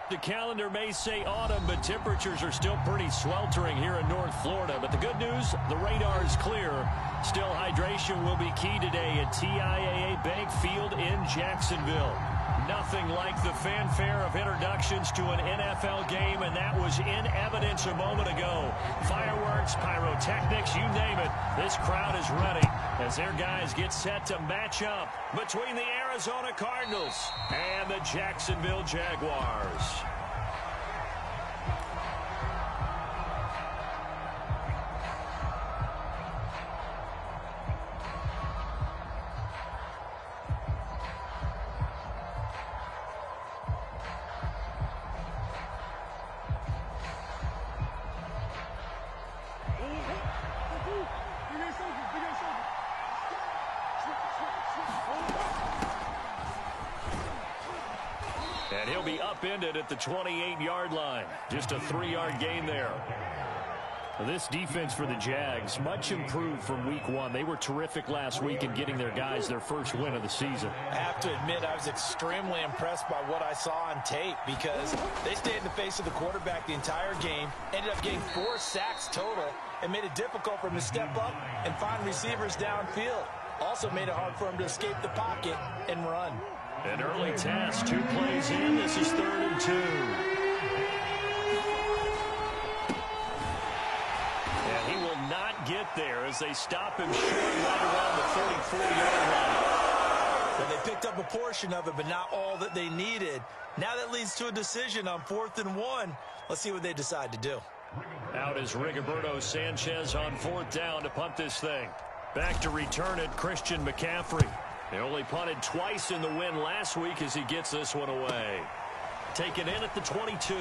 The calendar may say autumn, but temperatures are still pretty sweltering here in North Florida. But the good news, the radar is clear. Still, hydration will be key today at TIAA Bank Field in Jacksonville. Nothing like the fanfare of introductions to an NFL game, and that was in evidence a moment ago. Fireworks, pyrotechnics, you name it. This crowd is ready as their guys get set to match up between the Arizona Cardinals and the Jacksonville Jaguars. And he'll be upended at the 28-yard line. Just a 3-yard gain there. This defense for the Jags, much improved from week one. They were terrific last week in getting their guys their first win of the season. I have to admit, I was extremely impressed by what I saw on tape because they stayed in the face of the quarterback the entire game, ended up getting 4 sacks total, and made it difficult for him to step up and find receivers downfield. Also made it hard for him to escape the pocket and run. An early task, 2 plays in. This is 3rd and 2. And he will not get there as they stop him short right around the 34-yard line. Well, they picked up a portion of it, but not all that they needed. Now that leads to a decision on 4th and 1. Let's see what they decide to do. Out is Rigoberto Sanchez on 4th down to punt this thing. Back to return it, Christian McCaffrey. They only punted twice in the win last week as he gets this one away. Taken in at the 22.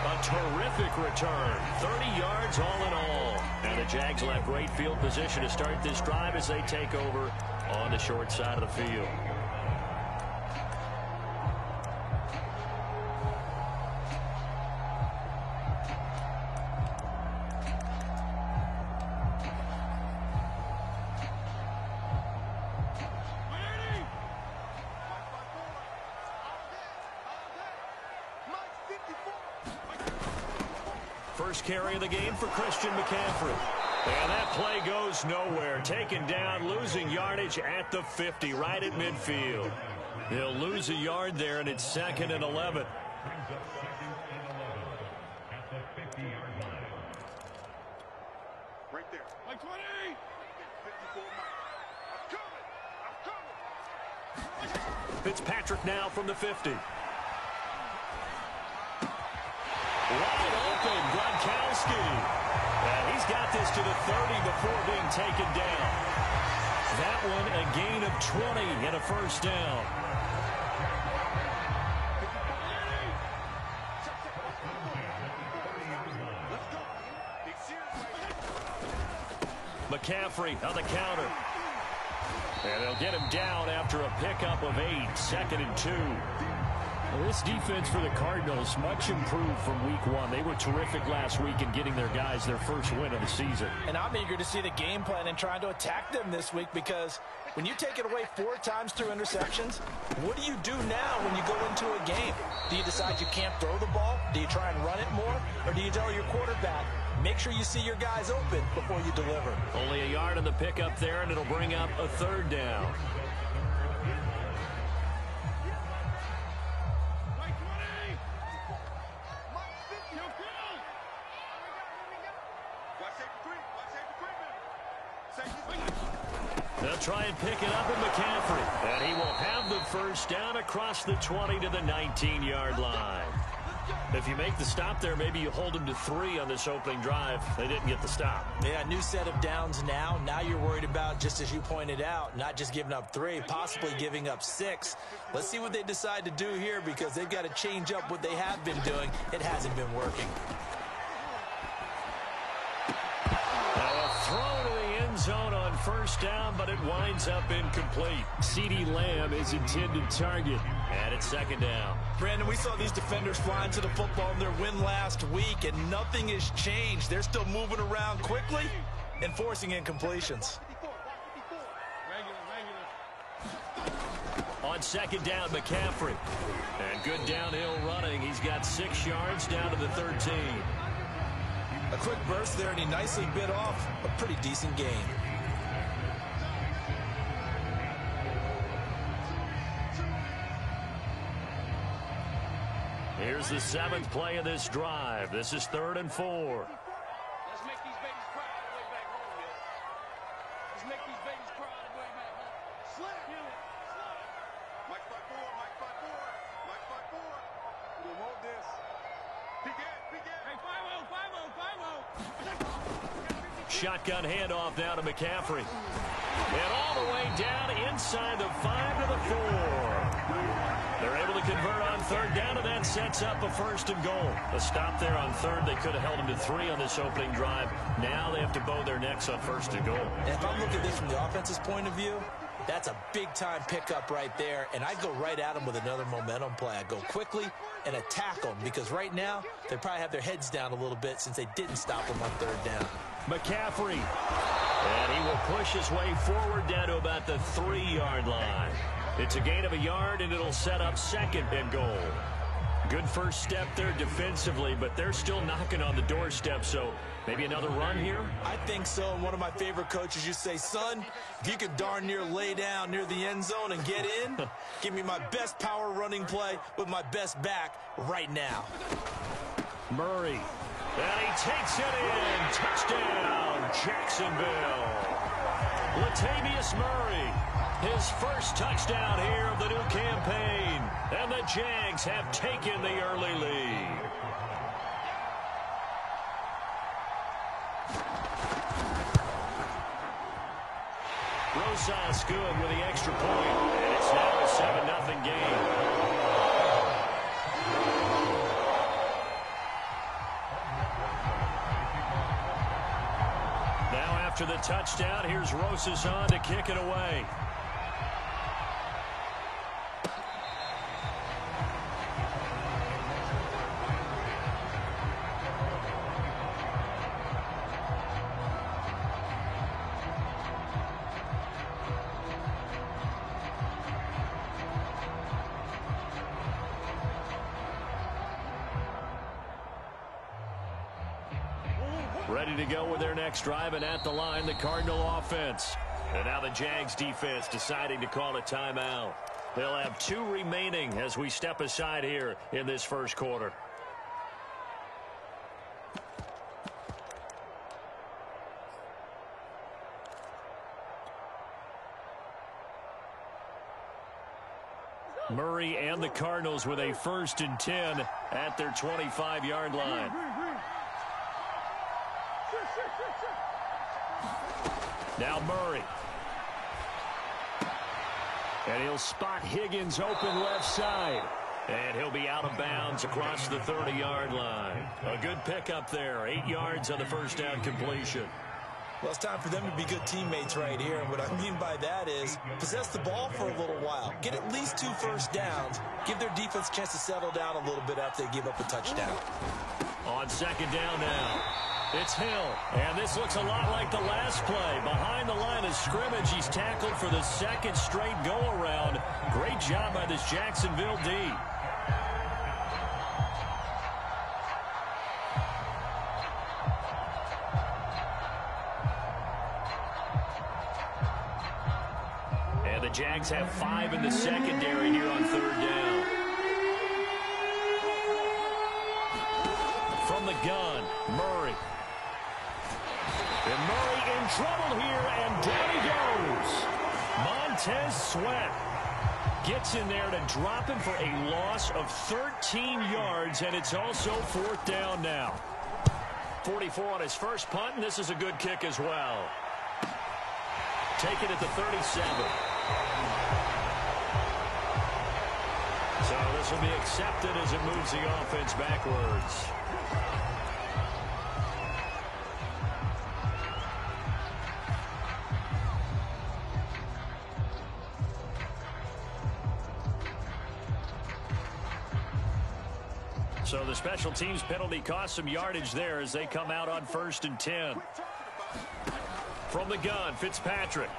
A terrific return. 30 yards all in all. And the Jags will have great field position to start this drive as they take over on the short side of the field. First carry of the game for Christian McCaffrey. And that play goes nowhere. Taken down, losing yardage at the 50, right at midfield. They'll lose a yard there, and it's 2nd and 11. Right there. Like 20. 54 miles. I'm coming. Fitzpatrick now from the 50. Wide open, Gronkowski. And he's got this to the 30 before being taken down. That one a gain of 20 and a first down. McCaffrey on the counter. And they'll get him down after a pickup of 8, 2nd and 2. Well, this defense for the Cardinals, much improved from week one. They were terrific last week in getting their guys their first win of the season. And I'm eager to see the game plan and trying to attack them this week because when you take it away 4 times through interceptions, what do you do now when you go into a game? Do you decide you can't throw the ball? Do you try and run it more? Or do you tell your quarterback, make sure you see your guys open before you deliver? Only a yard on the pickup there, and it'll bring up a 3rd down. They'll try and pick it up with McCaffrey. And he will have the first down across the 20 to the 19-yard line. If you make the stop there, maybe you hold them to 3 on this opening drive. They didn't get the stop. Yeah, new set of downs now. Now you're worried about, just as you pointed out, not just giving up 3, possibly giving up 6. Let's see what they decide to do here because they've got to change up what they have been doing. It hasn't been working. Now a throw to the end zone on first down, but it winds up incomplete. CeeDee Lamb is intended target, and it's 2nd down. Brandon, we saw these defenders flying to the football in their win last week, and nothing has changed. They're still moving around quickly and forcing incompletions. On second down, McCaffrey. And good downhill running. He's got 6 yards down to the 13. A quick burst there, and he nicely bit off a pretty decent gain. Here's the 7th play of this drive. This is 3rd and 4. Let's make these babies cry on the way back home, yo. Let's make these babies cry on the way back home. Slap, you know. Slap. Mike 5-4, Mike 5-4, Mike 5-4. We want this. Big it, big it. Hey, 5-0, 5-0, 5-0. Shotgun handoff now to McCaffrey. And all the way down inside the 5 to the 4. They're able to convert on 3rd down, and that sets up a 1st and goal. A stop there on 3rd. They could have held them to 3 on this opening drive. Now they have to bow their necks on 1st and goal. And if I'm looking at this from the offense's point of view, that's a big-time pickup right there, and I'd go right at them with another momentum play. I'd go quickly and attack them, because right now they probably have their heads down a little bit since they didn't stop them on 3rd down. McCaffrey. And he will push his way forward down to about the 3-yard line. It's a gain of a yard, and it'll set up 2nd and goal. Good first step there defensively, but they're still knocking on the doorstep, so maybe another run here? I think so, and one of my favorite coaches used to say, son, if you could darn near lay down near the end zone and get in, give me my best power running play with my best back right now. Murray. And he takes it in. Touchdown, Jacksonville. Latavius Murray. His first touchdown here of the new campaign. And the Jags have taken the early lead. Rosas good with the extra point. And it's now a 7-0 game. Now after the touchdown, here's Rosas on to kick it away. Ready to go with their next drive, and at the line, the Cardinal offense. And now the Jags defense deciding to call a timeout. They'll have 2 remaining as we step aside here in this first quarter. Murray and the Cardinals with a 1st and 10 at their 25-yard line. Now Murray. And he'll spot Higgins open left side. And he'll be out of bounds across the 30-yard line. A good pickup there. 8 yards on the first down completion. Well, it's time for them to be good teammates right here. And what I mean by that is possess the ball for a little while. Get at least 2 first downs. Give their defense a chance to settle down a little bit after they give up a touchdown. On second down now. It's Hill, and this looks a lot like the last play. Behind the line of scrimmage, he's tackled for the 2nd straight go-around. Great job by this Jacksonville D. And the Jags have 5 in the secondary here on 3rd down. From the gun, Murray. And Murray in trouble here, and down he goes. Montez Sweat gets in there to drop him for a loss of 13 yards, and it's also 4th down now. 44 on his first punt, and this is a good kick as well. Take it at the 37. So this will be accepted as it moves the offense backwards. So the special teams penalty cost some yardage there as they come out on 1st and 10. From the gun, Fitzpatrick.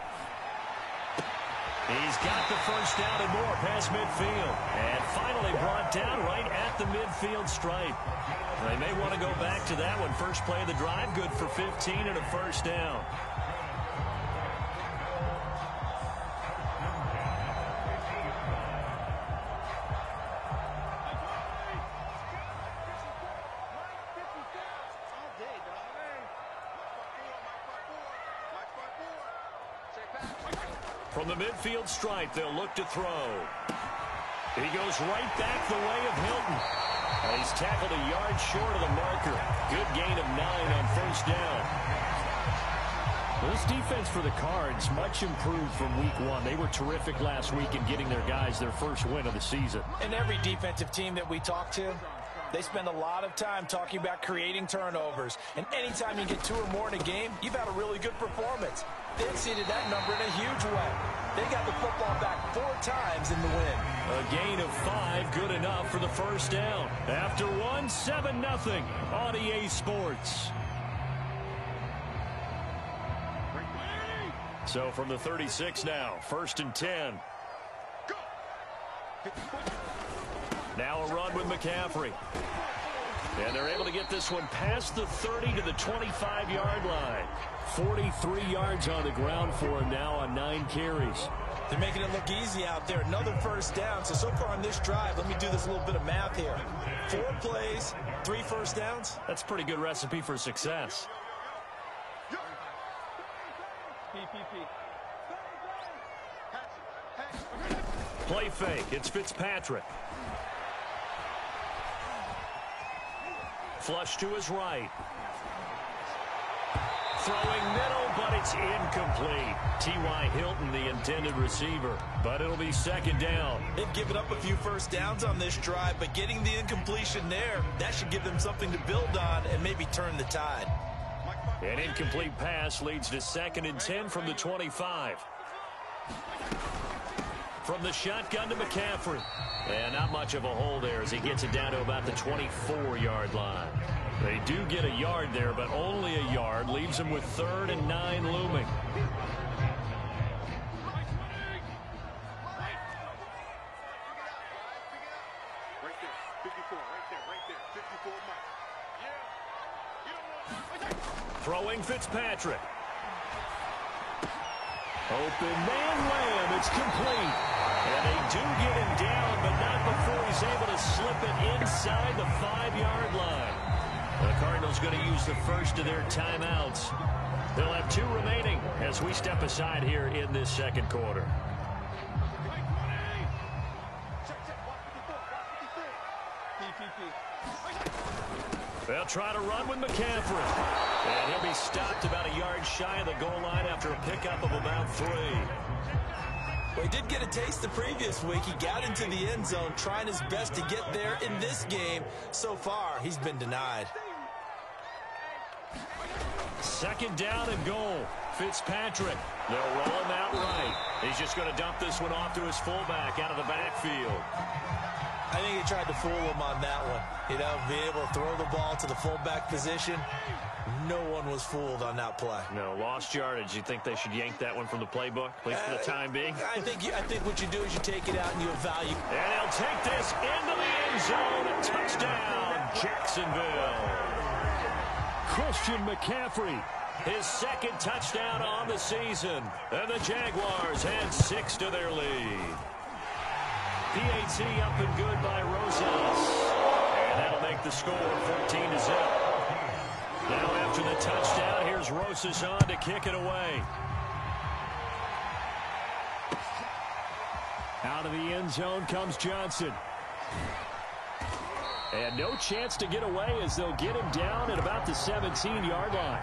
He's got the first down and more past midfield. And finally brought down right at the midfield stripe. They may want to go back to that one. First play of the drive, good for 15 and a first down. From the midfield stripe, they'll look to throw. He goes right back the way of Hilton. And he's tackled a yard short of the marker. Good gain of 9 on first down. Well, this defense for the Cards, much improved from week 1. They were terrific last week in getting their guys their first win of the season. And every defensive team that we talk to, they spend a lot of time talking about creating turnovers. And anytime you get 2 or more in a game, you've had a really good performance. They exceeded that number in a huge way. They got the football back 4 times in the win. A gain of 5, good enough for the first down. After 1, 7-0 on EA Sports. So from the 36 now, 1st and 10. Now a run with McCaffrey. And they're able to get this one past the 30 to the 25-yard line. 43 yards on the ground for him now on 9 carries. They're making it look easy out there. Another first down. So far on this drive, let me do this little bit of math here. 4 plays, 3 first downs. That's a pretty good recipe for success. Play fake. It's Fitzpatrick. Flush to his right. Throwing middle, but it's incomplete. T.Y. Hilton, the intended receiver. But it'll be 2nd down. They've given up a few first downs on this drive, but getting the incompletion there, that should give them something to build on and maybe turn the tide. An incomplete pass leads to 2nd and 10 from the 25. From the shotgun to McCaffrey. And not much of a hole there as he gets it down to about the 24-yard line. They do get a yard there, but only a yard. Leaves them with 3rd and 9 looming. Right there, 54, right there, 54, Mike. Throwing Fitzpatrick. Open man Lamb. It's complete. And they do get him down, but not before he's able to slip it inside the 5-yard line. The Cardinals going to use the first of their timeouts. They'll have 2 remaining as we step aside here in this 2nd quarter. They'll try to run with McCaffrey. And he'll be stopped about a yard shy of the goal line after a pickup of about 3. Well, he did get a taste the previous week. He got into the end zone trying his best to get there in this game. So far, he's been denied. 2nd down and goal. Fitzpatrick. They'll roll him out right. He's just going to dump this one off to his fullback out of the backfield. I think he tried to fool him on that one. You know, be able to throw the ball to the fullback position. No one was fooled on that play. No, lost yardage. You think they should yank that one from the playbook, at least for the time being? I think what you do is you take it out and you evaluate. And he'll take this into the end zone. Touchdown, Jacksonville. Christian McCaffrey, his 2nd touchdown on the season. And the Jaguars add 6 to their lead. PAT up and good by Rosas. And that'll make the score 14-0. Now after the touchdown, here's Rosas on to kick it away. Out of the end zone comes Johnson. And no chance to get away as they'll get him down at about the 17-yard line.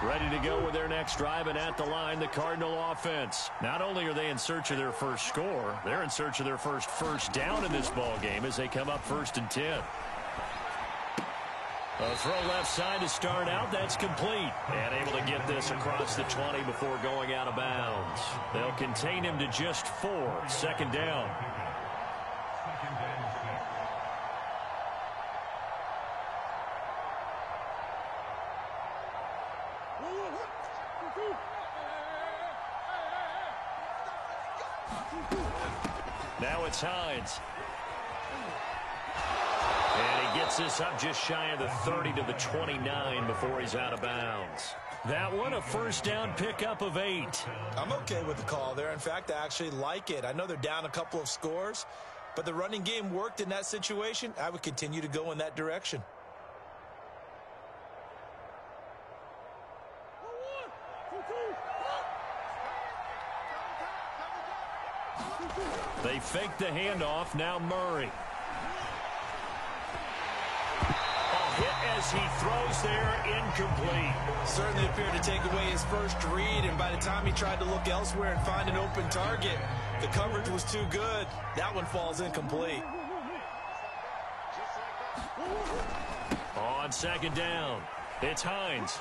Ready to go with their next drive, and at the line, the Cardinal offense. Not only are they in search of their first score, they're in search of their first down in this ball game as they come up 1st and 10. A throw left side to start out. That's complete. And able to get this across the 20 before going out of bounds. They'll contain him to just 4. 2nd down. Now it's Hines. And he gets this up just shy of the 30 to the 29 before he's out of bounds. That one, a first down pickup of 8. I'm okay with the call there. In fact, I actually like it. I know they're down a couple of scores, but the running game worked in that situation. I would continue to go in that direction. They fake the handoff. Now Murray. A hit as he throws there, incomplete. Certainly appeared to take away his first read, and by the time he tried to look elsewhere and find an open target, the coverage was too good. That one falls incomplete. On second down, it's Hines.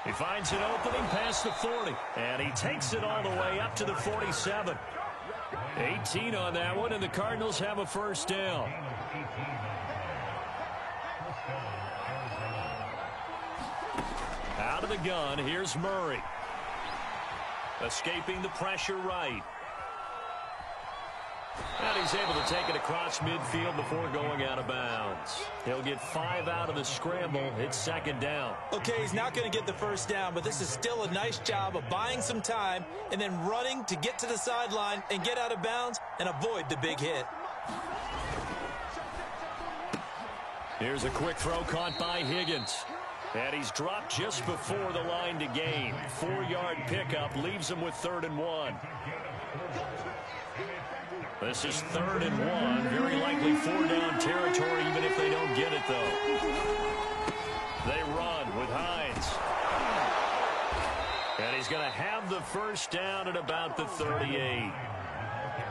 He finds an opening past the 40, and he takes it all the way up to the 47. 18 on that one, and the Cardinals have a first down. Out of the gun, here's Murray. Escaping the pressure right. And he's able to take it across midfield before going out of bounds. He'll get 5 out of the scramble. It's second down. Okay, he's not going to get the first down, but this is still a nice job of buying some time and then running to get to the sideline and get out of bounds and avoid the big hit. Here's a quick throw caught by Higgins. And he's dropped just before the line to gain. 4-yard pickup leaves him with 3rd and 1. This is 3rd and 1. Very likely 4-down territory, even if they don't get it, though. They run with Hines. And he's going to have the first down at about the 38.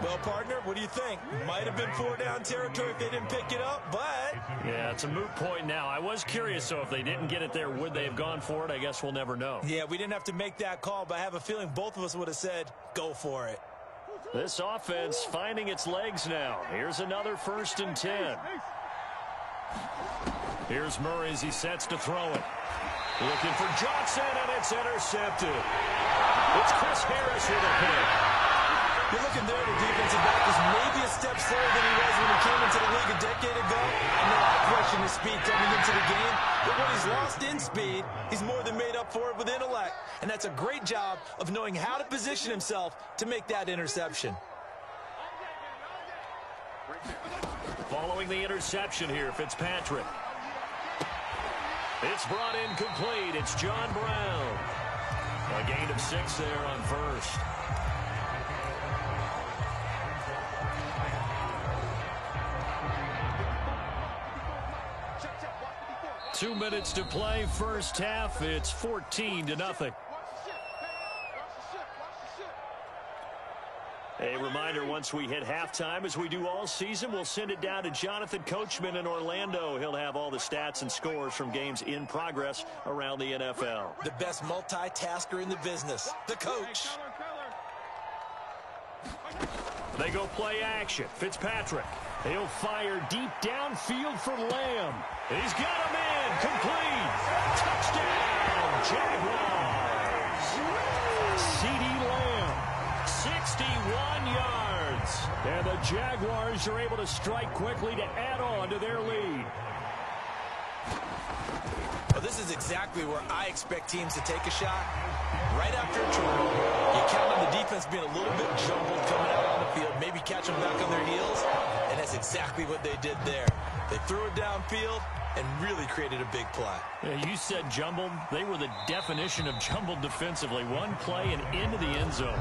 Well, partner, what do you think? Might have been 4-down territory if they didn't pick it up, but... Yeah, it's a moot point now. I was curious, so if they didn't get it there, would they have gone for it? I guess we'll never know. Yeah, we didn't have to make that call, but I have a feeling both of us would have said, go for it. This offense finding its legs now. Here's another 1st and 10. Here's Murray as he sets to throw it. Looking for Johnson, and it's intercepted. It's Chris Harris with a hit. You're looking there, the defensive back is maybe a step slower than he was when he came into the league a decade ago. I know I question his speed coming into the game, but when he's lost in speed, he's more than made up for it with intellect. And that's a great job of knowing how to position himself to make that interception. Following the interception here, Fitzpatrick. It's brought in complete. It's John Brown. A gain of 6 there on first. Two minutes to play, first half. It's 14-0. A reminder, once we hit halftime, as we do all season, we'll send it down to Jonathan Coachman in Orlando. He'll have all the stats and scores from games in progress around the NFL. The best multitasker in the business, the coach. They go play action. Fitzpatrick. He'll fire deep downfield for Lamb. He's got him in. Complete. Touchdown, Jaguars. CeeDee Lamb, 61 yards. And the Jaguars are able to strike quickly to add on to their lead. Well, this is exactly where I expect teams to take a shot. Right after a turnover, you count on the defense being a little bit jumbled coming out on the field, maybe catch them back on their heels, and that's exactly what they did there. They threw it downfield and really created a big play. Yeah, you said jumbled. They were the definition of jumbled defensively. One play and into the end zone.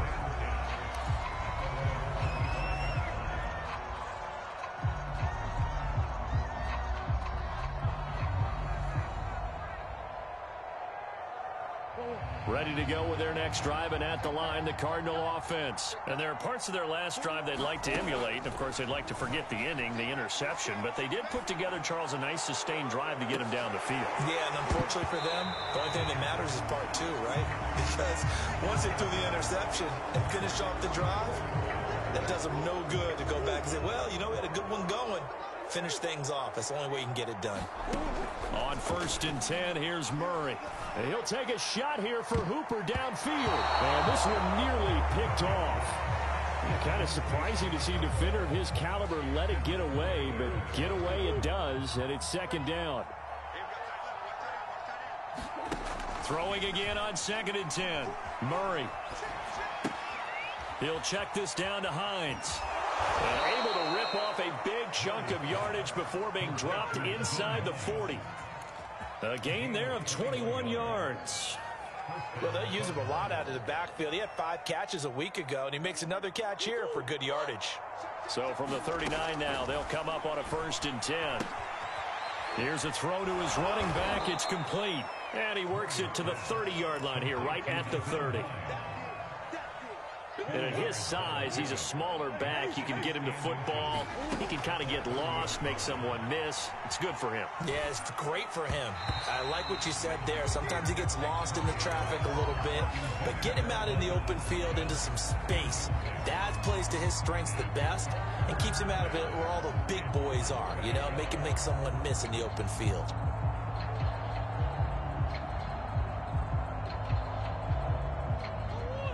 Ready to go with their next drive, and at the line, the Cardinal offense. And there are parts of their last drive they'd like to emulate. Of course, they'd like to forget the ending, the interception, but they did put together, Charles, a nice sustained drive to get him down the field. Yeah, and unfortunately for them, the only thing that matters is part 2, right? Because once they threw the interception and finished off the drive, that does them no good to go back and say, well, you know, we had a good one going. finish things off. That's the only way you can get it done. On 1st and 10, here's Murray. And he'll take a shot here for Hooper downfield. And this one nearly picked off. Kind of surprising to see a defender of his caliber let it get away, but get away it does, and it's 2nd down. Throwing again on 2nd and 10. Murray. He'll check this down to Hines. And able to rip off a big chunk of yardage before being dropped inside the 40. A gain there of 21 yards. Well, they use him a lot out of the backfield. He had 5 catches a week ago, and he makes another catch here for good yardage. So from the 39 now, they'll come up on a 1st and 10. Here's a throw to his running back. It's complete. And he works it to the 30-yard line here, right at the 30. And at his size, he's a smaller back. You can get him to football. He can kind of get lost, make someone miss. It's good for him. Yeah, it's great for him. I like what you said there. Sometimes he gets lost in the traffic a little bit. But get him out in the open field into some space. That plays to his strengths the best and keeps him out of it where all the big boys are. You know, make him make someone miss in the open field.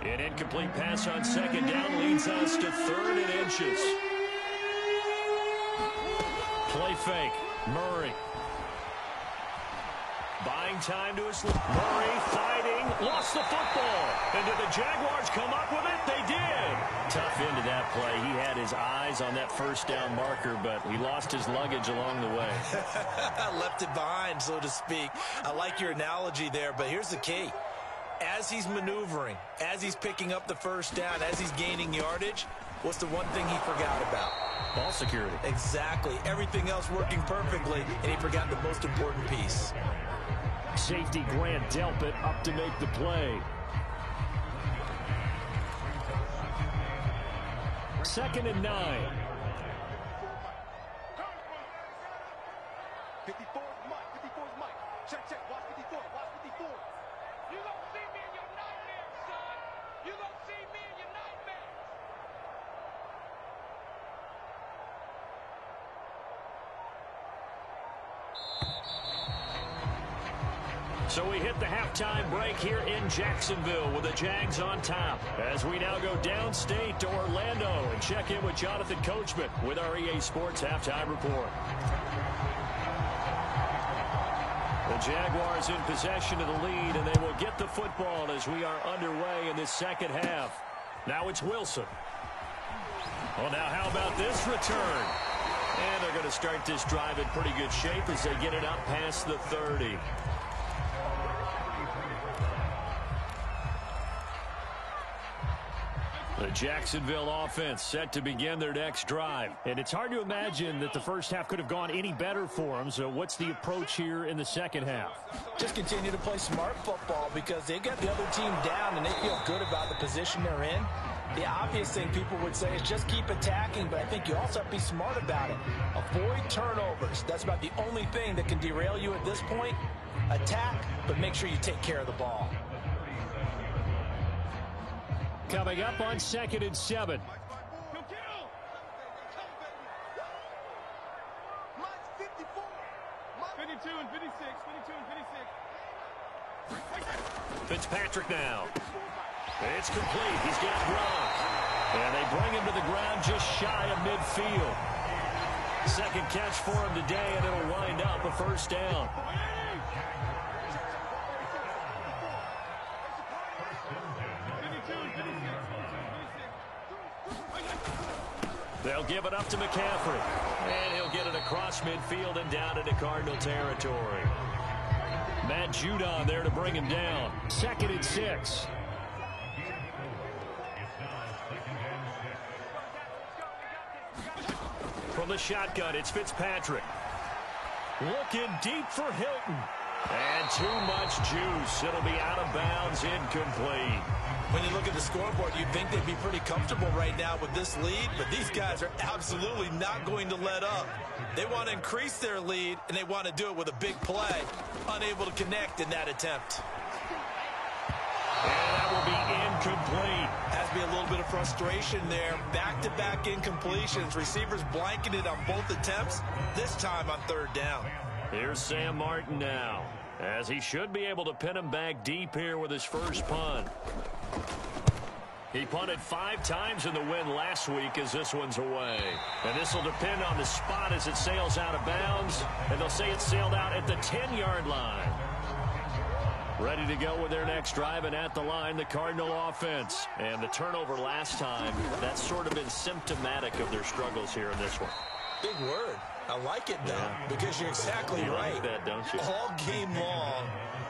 An incomplete pass on 2nd down leads us to 3rd and inches. Play fake. Murray. Buying time to his... Murray fighting. Lost the football. And did the Jaguars come up with it? They did. Tough end to that play. He had his eyes on that 1st down marker, but he lost his luggage along the way. Left it behind, so to speak. I like your analogy there, but here's the key. As he's maneuvering, as he's picking up the 1st down, as he's gaining yardage, what's the one thing he forgot about? Ball security. Exactly. Everything else working perfectly, and he forgot the most important piece. Safety Grant Delpit up to make the play. 2nd and 9. 54 is Mike. 54 is Mike. Check, check. Watch 54. Watch 54. You gonna see me in your nightmares, son. You gonna see me in your nightmares. So we hit the halftime break here in Jacksonville with the Jags on top. As we now go downstate to Orlando and check in with Jonathan Coachman with our EA Sports Halftime Report. The Jaguars in possession of the lead, and they will get the football as we are underway in this 2nd half. Now it's Wilson. Well, now how about this return? And they're going to start this drive in pretty good shape as they get it up past the 30. The Jacksonville offense set to begin their next drive. And it's hard to imagine that the 1st half could have gone any better for them. So what's the approach here in the 2nd half? Just continue to play smart football because they got the other team down and they feel good about the position they're in. The obvious thing people would say is just keep attacking, but I think you also have to be smart about it. Avoid turnovers. That's about the only thing that can derail you at this point. Attack, but make sure you take care of the ball. Coming up on 2nd and 7. Go get him. 54. 52 and 56. 52 and 56. Fitzpatrick now. It's complete. He's got Gronk. And they bring him to the ground just shy of midfield. 2nd catch for him today, and it'll wind up a 1st down. They'll give it up to McCaffrey. And he'll get it across midfield and down into Cardinal territory. Matt Judon there to bring him down. 2nd and 6. From the shotgun, it's Fitzpatrick. Looking deep for Hilton. And too much juice. It'll be out of bounds, incomplete. When you look at the scoreboard, you'd think they'd be pretty comfortable right now with this lead, but these guys are absolutely not going to let up. They want to increase their lead, and they want to do it with a big play. Unable to connect in that attempt. And that will be incomplete. As must be a little bit of frustration there. Back-to-back incompletions. Receivers blanketed on both attempts, this time on third down. Here's Sam Martin now, as he should be able to pin him back deep here with his first punt. He punted 5 times in the win last week as this one's away. And this will depend on the spot as it sails out of bounds. And they'll say it sailed out at the 10-yard line. Ready to go with their next drive, and at the line, the Cardinal offense. And the turnover last time, that's sort of been symptomatic of their struggles here in this one. Big word. I like it, though, because you're exactly right. Like that, don't you? All game long,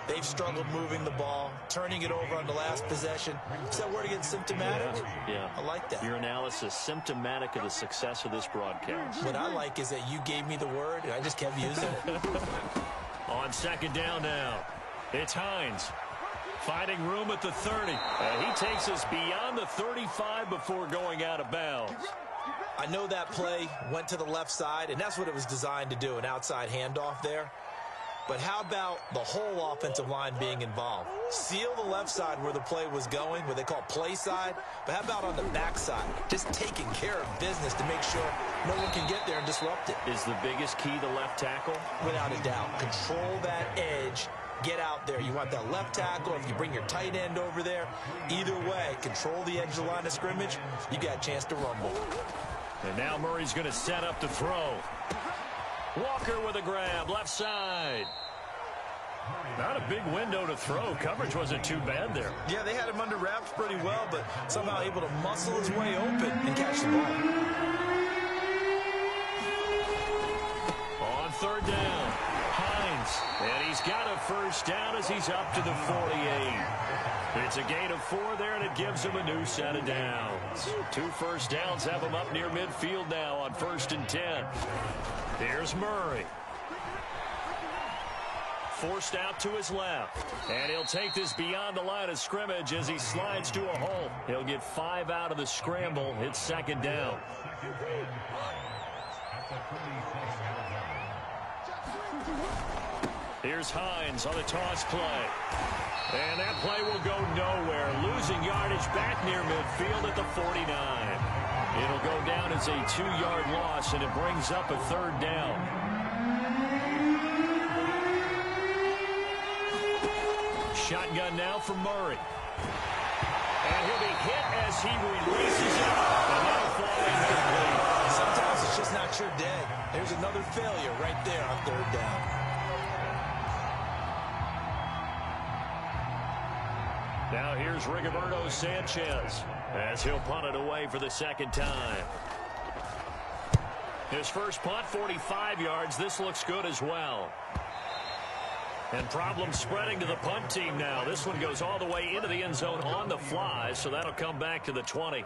they've struggled moving the ball, turning it over on the last possession. Is that word again, symptomatic? Yeah. I like that. Your analysis, symptomatic of the success of this broadcast. What I like is that you gave me the word, and I just kept using it. On second down now, it's Hines. Finding room at the 30. He takes us beyond the 35 before going out of bounds. I know that play went to the left side, and that's what it was designed to do, an outside handoff there. But how about the whole offensive line being involved? Seal the left side where the play was going, what they call play side. But how about on the back side? Just taking care of business to make sure no one can get there and disrupt it. Is the biggest key the left tackle? Without a doubt. Control that edge. Get out there. You want that left tackle. If you bring your tight end over there, either way, control the edge of the line of scrimmage. You got a chance to rumble. And now Murray's going to set up to throw. Walker with a grab, left side. Not a big window to throw. Coverage wasn't too bad there. Yeah, they had him under wraps pretty well, but somehow able to muscle his way open and catch the ball. On third down, Hines. And he's got a first down as he's up to the 48. It's a gain of 4 there, and it gives him a new set of downs. 2 first downs have him up near midfield now on 1st and 10. Here's Murray. Forced out to his left. And he'll take this beyond the line of scrimmage as he slides to a hole. He'll get 5 out of the scramble. It's second down. Here's Hines on the toss play. And that play will go nowhere. Losing yardage back near midfield at the 49. It'll go down as a 2-yard loss, and it brings up a third down. Shotgun now for Murray. And he'll be hit as he releases it. And that'll fly incomplete. Sometimes it's just not your day. There's another failure right there on third down. Now here's Rigoberto Sanchez as he'll punt it away for the second time. His first punt, 45 yards. This looks good as well. And problems spreading to the punt team now. This one goes all the way into the end zone on the fly, so that'll come back to the 20.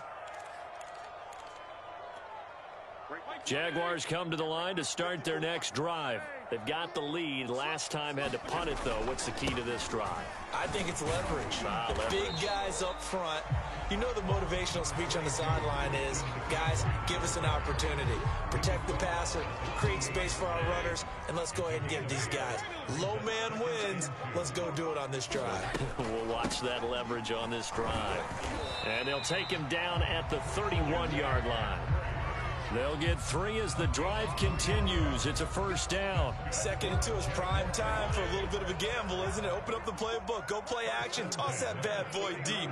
Jaguars come to the line to start their next drive. They've got the lead. Last time had to punt it, though. What's the key to this drive? I think it's leverage. Leverage. Big guys up front. You know the motivational speech on the sideline is, guys, give us an opportunity. Protect the passer, create space for our runners, and let's go ahead and get these guys. Low man wins. Let's go do it on this drive. We'll watch that leverage on this drive. And they'll take him down at the 31-yard line. They'll get 3 as the drive continues. It's a first down. 2nd and 2 is prime time for a little bit of a gamble, isn't it? Open up the playbook, go play action, toss that bad boy deep.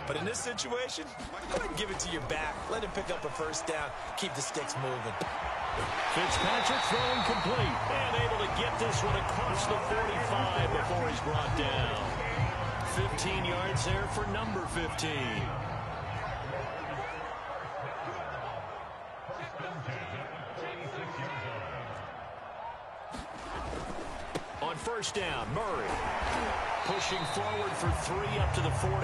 But in this situation, go ahead and give it to your back. Let him pick up a first down. Keep the sticks moving. Fitzpatrick throwing complete. And able to get this one across the 45 before he's brought down. 15 yards there for number 15. On first down, Murray pushing forward for 3 up to the 48.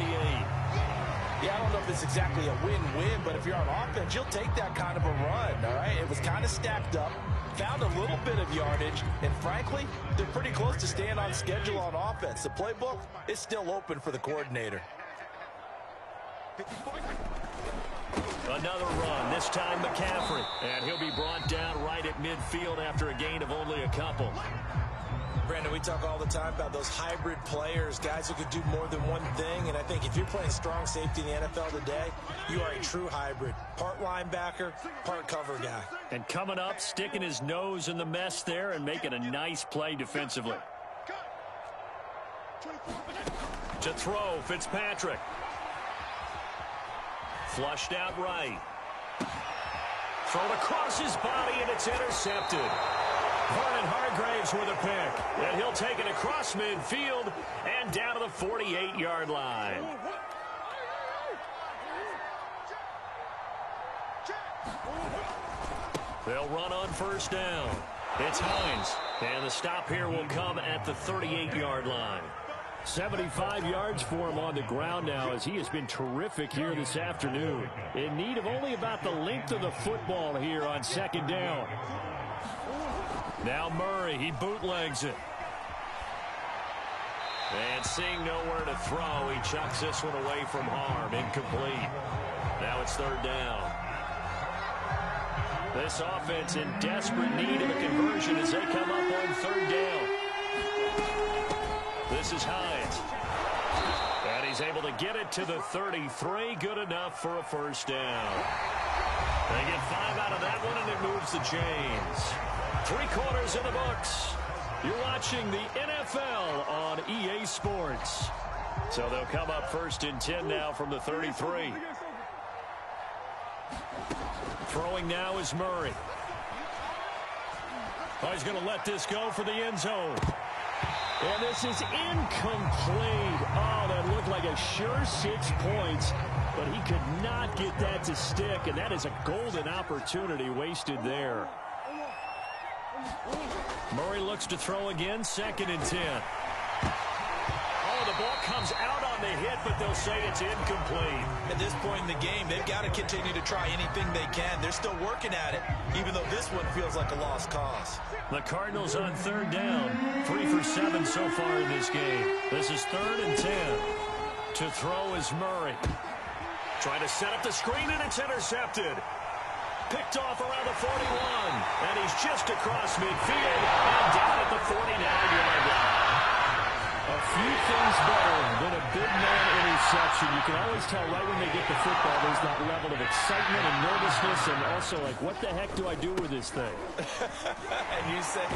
Yeah, I don't know if it's exactly a win-win, but if you're on offense, you'll take that kind of a run, all right? It was kind of stacked up, found a little bit of yardage, and frankly, they're pretty close to staying on schedule on offense. The playbook is still open for the coordinator. Another run, this time McCaffrey. And he'll be brought down right at midfield after a gain of only a couple. Brandon, we talk all the time about those hybrid players, guys who could do more than one thing. And I think if you're playing strong safety in the NFL today, you are a true hybrid. Part linebacker, part cover guy. And coming up, sticking his nose in the mess there and making a nice play defensively. To throw, Fitzpatrick. Flushed out right. Thrown across his body, and it's intercepted. Vernon Hargreaves with a pick. And he'll take it across midfield and down to the 48-yard line. They'll run on first down. It's Hines. And the stop here will come at the 38-yard line. 75 yards for him on the ground now, as he has been terrific here this afternoon. In need of only about the length of the football here on second down. Now Murray, he bootlegs it. And seeing nowhere to throw, he chucks this one away from harm. Incomplete. Now it's third down. This offense in desperate need of a conversion as they come up on third down. This is Hines. And he's able to get it to the 33. Good enough for a first down. They get 5 out of that one, and it moves the chains. 3 quarters in the books. You're watching the NFL on EA Sports. So they'll come up first and 10 now from the 33. Throwing now is Murray. Oh, he's going to let this go for the end zone. And this is incomplete. Oh, that looked like a sure 6 points, but he could not get that to stick, and that is a golden opportunity wasted there. Murray looks to throw again, 2nd and 10. Oh, the ball comes out on the hit, but they'll say it's incomplete. At this point in the game, they've got to continue to try anything they can. They're still working at it, even though this one feels like a lost cause. The Cardinals on third down, 3 for 7 so far in this game. This is 3rd and 10. To throw is Murray. Trying to set up the screen, and it's intercepted. Picked off around the 41, and he's just across midfield and down at the 49-yard line. A few things better than a big man interception. You can always tell right when they get the football, there's that level of excitement and nervousness, and also like, what the heck do I do with this thing? And you say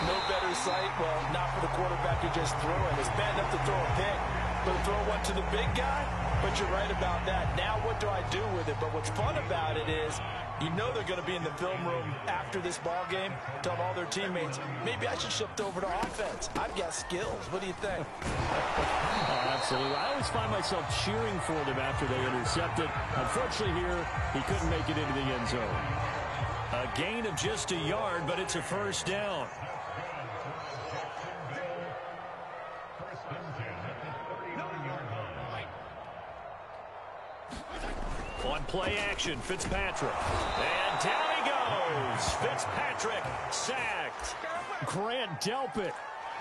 no better sight? Well, not for the quarterback who just threw it. It's bad enough to throw a pick, but to throw one to the big guy? But you're right about that. Now what do I do with it? But what's fun about it is you know they're going to be in the film room after this ball game, telling all their teammates, maybe I should shift over to offense. I've got skills. What do you think? Oh, absolutely. I always find myself cheering for them after they intercept it. Unfortunately here, he couldn't make it into the end zone. A gain of just a yard, but it's a first down. On play action, Fitzpatrick. And down he goes. Fitzpatrick sacked. Grant Delpit.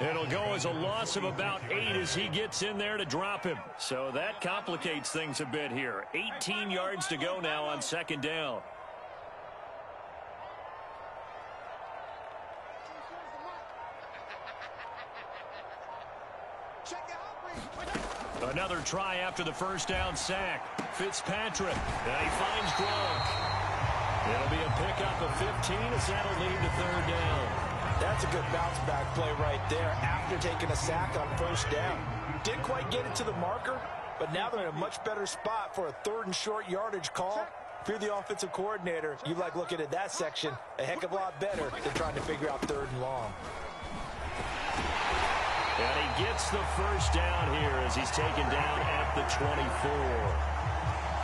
It'll go as a loss of about 8 as he gets in there to drop him. So that complicates things a bit here. 18 yards to go now on second down. Another try after the first down sack. Fitzpatrick, and he finds Gronk. It'll be a pickup of 15 as that'll lead to third down. That's a good bounce back play right there after taking a sack on first down. Didn't quite get it to the marker, but now they're in a much better spot for a 3rd and short yardage call. If you're the offensive coordinator, you like looking at that section a heck of a lot better than trying to figure out 3rd and long. And he gets the first down here as he's taken down at the 24.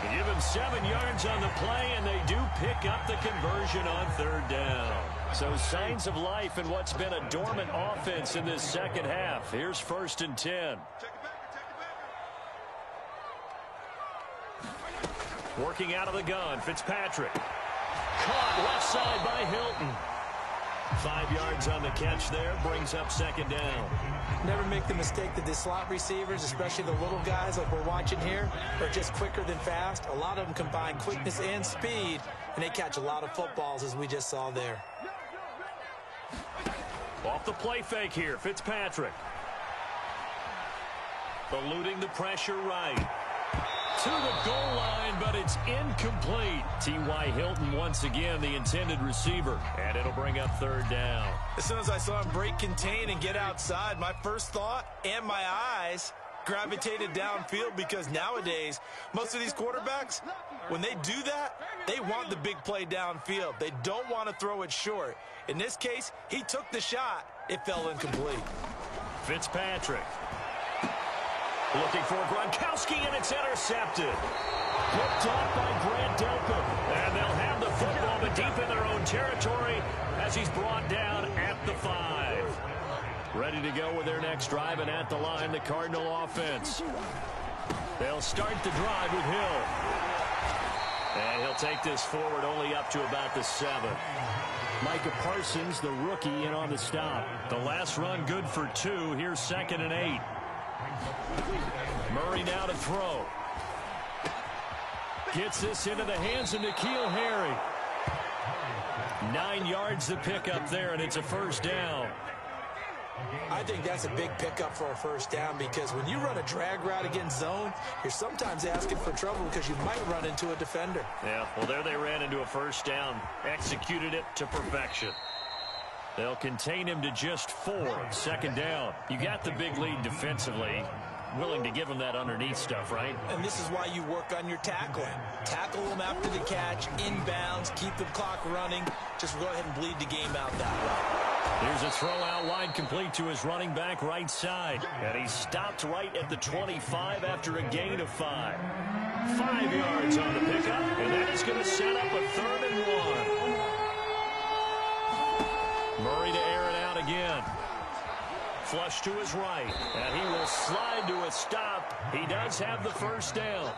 They give him 7 yards on the play, and they do pick up the conversion on third down. So signs of life in what's been a dormant offense in this second half. Here's 1st and 10. Working out of the gun, Fitzpatrick. Caught left side by Hilton. 5 yards on the catch there, brings up second down. Never make the mistake that the slot receivers, especially the little guys like we're watching here, are just quicker than fast. A lot of them combine quickness and speed, and they catch a lot of footballs, as we just saw there. Off the play fake here, Fitzpatrick. Eluding the pressure right. To the goal line, but it's incomplete. T.Y. Hilton once again the intended receiver, and it'll bring up third down. As soon as I saw him break contain and get outside, my first thought and my eyes gravitated downfield, because nowadays, most of these quarterbacks, when they do that, they want the big play downfield. They don't want to throw it short. In this case, he took the shot. It fell incomplete. Fitzpatrick. Looking for Gronkowski, and it's intercepted. Picked off by Grant Delpit. And they'll have the football, but deep in their own territory as he's brought down at the 5. Ready to go with their next drive, and at the line, the Cardinal offense. They'll start the drive with Hill. And he'll take this forward only up to about the 7. Micah Parsons, the rookie, in on the stop. The last run good for 2. Here's 2nd and 8. Murray now to throw. Gets this into the hands of N'Keal Harry. 9 yards to pick up there, and it's a first down. I think that's a big pickup for a first down, because when you run a drag route against zone, you're sometimes asking for trouble because you might run into a defender. Yeah, well, there they ran into a first down. Executed it to perfection. They'll contain him to just 4. 2nd down. You got the big lead defensively. Willing to give him that underneath stuff, right? And this is why you work on your tackling. Tackle them after the catch, inbounds, keep the clock running. Just go ahead and bleed the game out that way. Here's a throw out wide, complete to his running back right side. And he stopped right at the 25 after a gain of 5. 5 yards on the pickup, and that is going to set up a 3rd and 1. Murray to air it out again. Flush to his right, and he will slide to a stop. He does have the first down.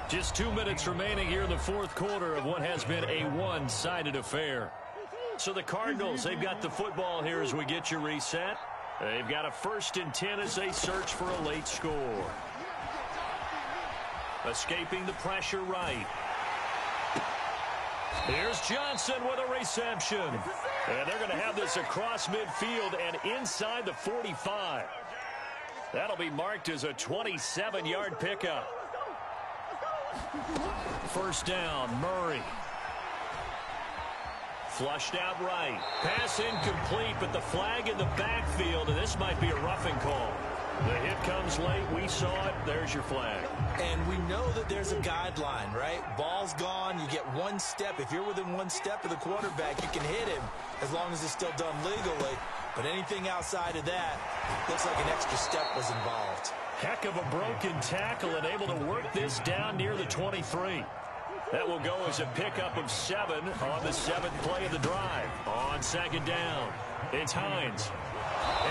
Just 2 minutes remaining here in the 4th quarter of what has been a one-sided affair. So the Cardinals, they've got the football here as we get you reset. They've got a 1st and 10 as they search for a late score. Escaping the pressure right. Here's Johnson with a reception. And they're going to have this across midfield and inside the 45. That'll be marked as a 27-yard pickup. First down, Murray. Flushed out right. Pass incomplete, but the flag in the backfield, and this might be a roughing call. The hit comes late. We saw it. There's your flag. And we know that there's a guideline, right? Ball's gone. You get 1 step. If you're within 1 step of the quarterback, you can hit him as long as it's still done legally. But anything outside of that, looks like an extra step was involved. Heck of a broken tackle and able to work this down near the 23. That will go as a pickup of 7 on the 7th play of the drive. On 2nd down, it's Hines.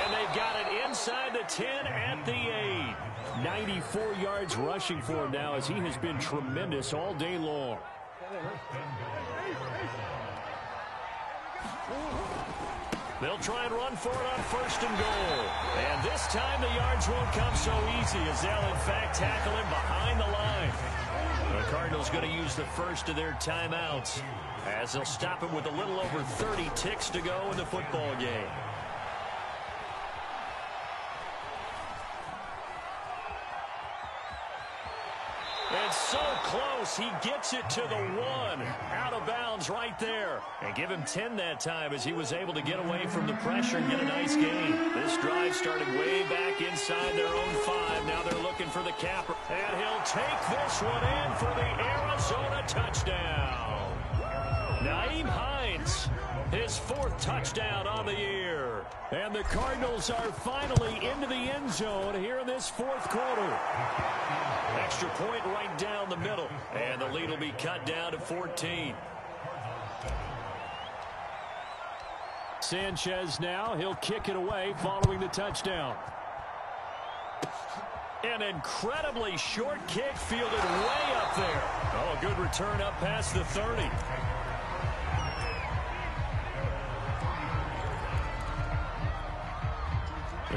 And they've got it inside the 10 at the 8. 94 yards rushing for him now, as he has been tremendous all day long. They'll try and run for it on 1st and goal. And this time the yards won't come so easy, as they'll in fact tackle him behind the line. The Cardinals going to use the first of their timeouts, as they'll stop him with a little over 30 ticks to go in the football game. It's so close. He gets it to the 1. Out of bounds right there. And give him 10 that time, as he was able to get away from the pressure and get a nice gain. This drive started way back inside their own 5. Now they're looking for the capper. And he'll take this one in for the Arizona touchdown. Nyheim Hines, his 4th touchdown on the year. And the Cardinals are finally into the end zone here in this 4th quarter. Extra point right down the middle, and the lead will be cut down to 14. Sanchez now, he'll kick it away following the touchdown. An incredibly short kick fielded way up there. Oh, a good return up past the 30.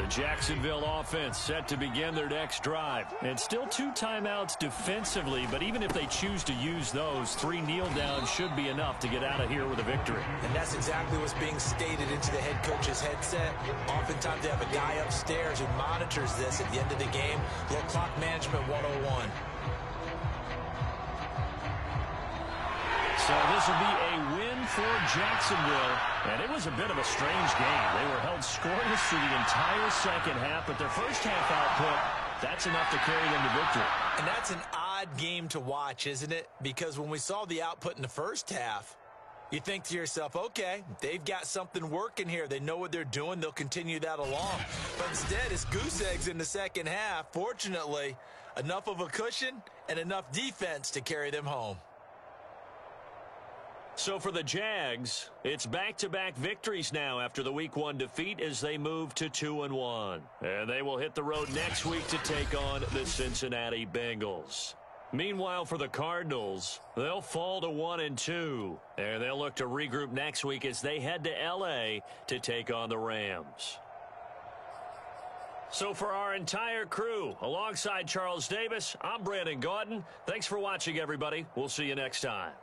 The Jacksonville offense set to begin their next drive. And still 2 timeouts defensively, but even if they choose to use those, 3 kneel downs should be enough to get out of here with a victory. And that's exactly what's being stated into the head coach's headset. Oftentimes they have a guy upstairs who monitors this at the end of the game. Little clock management 101. So this will be a win for Jacksonville. And it was a bit of a strange game. They were held scoreless through the entire second half, but their first half output, that's enough to carry them to victory. And that's an odd game to watch, isn't it? Because when we saw the output in the first half, you think to yourself, okay, they've got something working here. They know what they're doing. They'll continue that along. But instead, it's goose eggs in the second half. Fortunately, enough of a cushion and enough defense to carry them home. So for the Jags, it's back-to-back victories now after the Week 1 defeat as they move to 2-1. And they will hit the road next week to take on the Cincinnati Bengals. Meanwhile, for the Cardinals, they'll fall to 1-2. And they'll look to regroup next week as they head to L.A. to take on the Rams. So for our entire crew, alongside Charles Davis, I'm Brandon Gaudin. Thanks for watching, everybody. We'll see you next time.